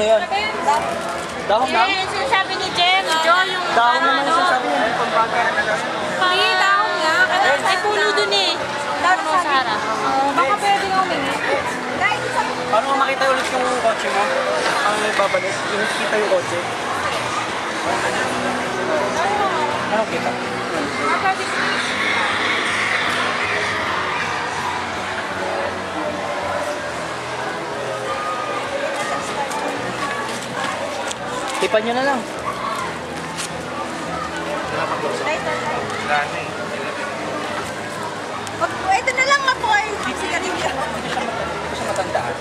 Ano yun? Dahon lang? Eh, sinasabi ni Jen, yung... Dahon naman yung sinasabi niya. Hindi, dahon nga. Ay, puno dun eh. Puno, Sarah. Baka pwede nga humingi. Paano mo makita ulit yung kotse mo? Paano mo ibabalik? Yung kita yung kotse? Ano kita? Tipan nyo na lang. Ito na lang ako ay sigarilyo. Hindi ko siya matandaan.